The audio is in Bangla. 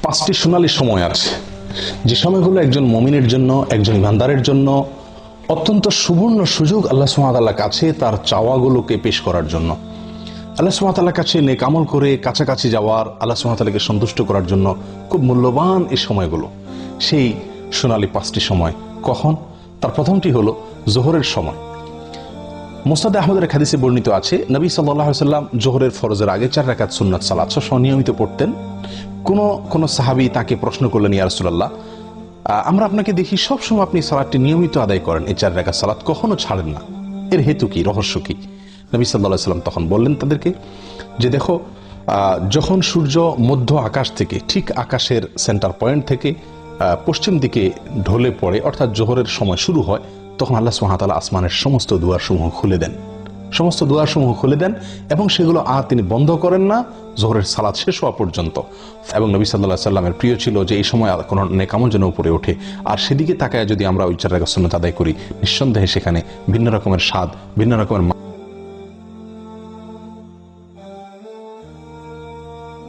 পাঁচটি সোনালী সময় আছে, যে সময়গুলো একজন মুমিনের জন্য, একজন ইমানদারের জন্য অত্যন্ত সুবর্ণ সুযোগ আল্লাহ সুবহানাহু ওয়া তাআলার কাছে তার চাওয়াগুলোকে পেশ করার জন্য, আল্লাহ সুবহানাহু ওয়া তাআলার কাছে নেক আমল করে কাছাকাছি যাওয়ার, আল্লাহ সুবহানাহু ওয়া তাআলাকে সন্তুষ্ট করার জন্য খুব মূল্যবান এই সময়গুলো। সেই সোনালী পাঁচটি সময় কখন? তার প্রথমটি হলো জোহরের সময়। মুসনাদে আহমদের এক হাদিসে বর্ণিত আছে, নবী সাল্লাল্লাহু আলাইহি ওয়াসাল্লাম জোহরের ফরজের আগে 4 রাকাত সুন্নাত সালাত নিয়মিত পড়তেন। কোন সাহাবী তাকে প্রশ্ন করলেন, ইয়া রাসূলুল্লাহ, আমরা আপনাকে দেখি সবসময় আপনি সালাতটি নিয়মিত আদায় করেন, এই 4 রাকাত সালাত কখনো ছাড়েন না, এর হেতু কি, রহস্য কি? নবী সাল্লাল্লাহু আলাইহি ওয়াসাল্লাম তখন বললেন তাদেরকে যে, দেখো, যখন সূর্য মধ্য আকাশ থেকে, ঠিক আকাশের সেন্টার পয়েন্ট থেকে পশ্চিম দিকে ঢলে পড়ে, অর্থাৎ জোহরের সময় শুরু হয়, তখন আল্লাহ সুবহানাহু ওয়া তাআলা আসমানের সমস্ত দুয়ারসমূহ খুলে দেন এবং সেগুলো আর তিনি বন্ধ করেন না জোহরের সালাত শেষ হওয়া পর্যন্ত। এবং নবী সাল্লাল্লাহু আলাইহি ওয়াসাল্লামের প্রিয় ছিল যে এই সময় কোনো নেক আমল যেন উপরে ওঠে, আর সেদিকে তাকায় যদি আমরা ওই 4 রাকাত সুন্নাত আদায় করি, নিঃসন্দেহে সেখানে ভিন্ন রকমের স্বাদ, ভিন্ন রকমের